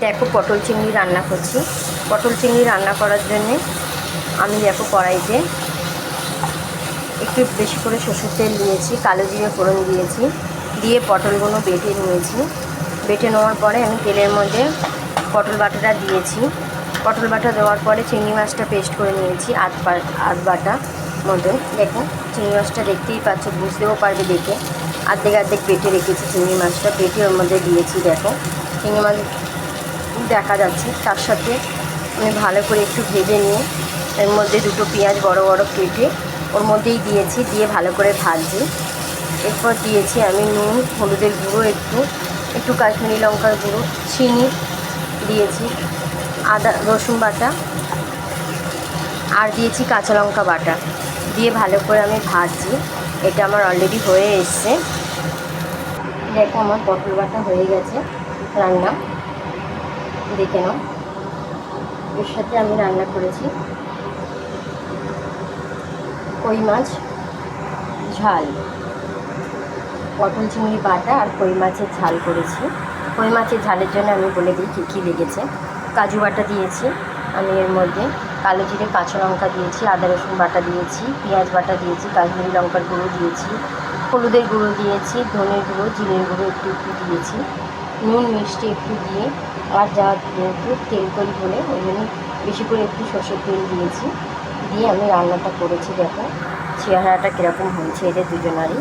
দেখো পটল চিংড়ি রান্না করছি। পটল চিংড়ি রান্না করার জন্যে আমি দেখো কড়াইতে একটু বেশি করে সরষের তেল নিয়েছি, কালো জিরে ফোড়ন দিয়েছি, দিয়ে পটলগুলো বেটে নিয়েছি। বেটে নেওয়ার পরে আমি তেলের মধ্যে পটল বাটাটা দিয়েছি। পটল বাটা দেওয়ার পরে চিংড়ি মাছটা পেস্ট করে নিয়েছি আধ বাটা মতন। দেখো চিংড়ি মাছটা দেখতেই পাচ্ছ, বুঝতেও পারবে দেখে। অর্ধেক বেটে রেখেছি চিংড়ি মাছটা, বেটে ওর মধ্যে দিয়েছি। দেখো চিংড়ি মাছ দেখা যাচ্ছে। তার সাথে আমি ভালো করে একটু ভেজে নিয়ে এর মধ্যে দুটো পেঁয়াজ বড় বড় কেটে ওর মধ্যেই দিয়েছি, দিয়ে ভালো করে ভাজছি। এরপর দিয়েছি আমি নুন, হলুদের গুঁড়ো, একটু কাশ্মীরি লঙ্কার গুঁড়ো, চিনি দিয়েছি, আদা রসুন বাটা, আর দিয়েছি কাঁচা লঙ্কা বাটা, দিয়ে ভালো করে আমি ভাজছি। এটা আমার অলরেডি হয়ে এসছে। দেখো আমার পটল বাটা হয়ে গেছে রান্না, দেখে নাও। এর সাথে আমি রান্না করেছি কই মাছ ঝাল, পটল চিংড়ি বাটা আর কই মাছের ঝাল করেছি। কই মাছের ঝালের জন্য আমি বলে দিই কী কী লেগেছে। কাজু বাটা দিয়েছি আমি, এর মধ্যে কালো জিরে কাঁচা লঙ্কা দিয়েছি, আদা রসুন বাটা দিয়েছি, পেঁয়াজ বাটা দিয়েছি, কাশ্মীরি লঙ্কার গুঁড়ো দিয়েছি, হলুদের গুঁড়ো দিয়েছি, ধনের গুঁড়ো, জিরের গুঁড়ো একটু দিয়েছি, নুন মিষ্টি একটু দিয়ে, আর যা যেহেতু তেল বলে ওই জন্য বেশি করে একটু সরষের তেল দিয়েছি, দিয়ে আমি রান্নাটা করেছি। দেখো চেহারাটা কীরকম হয়েছে এদের দুজনারই।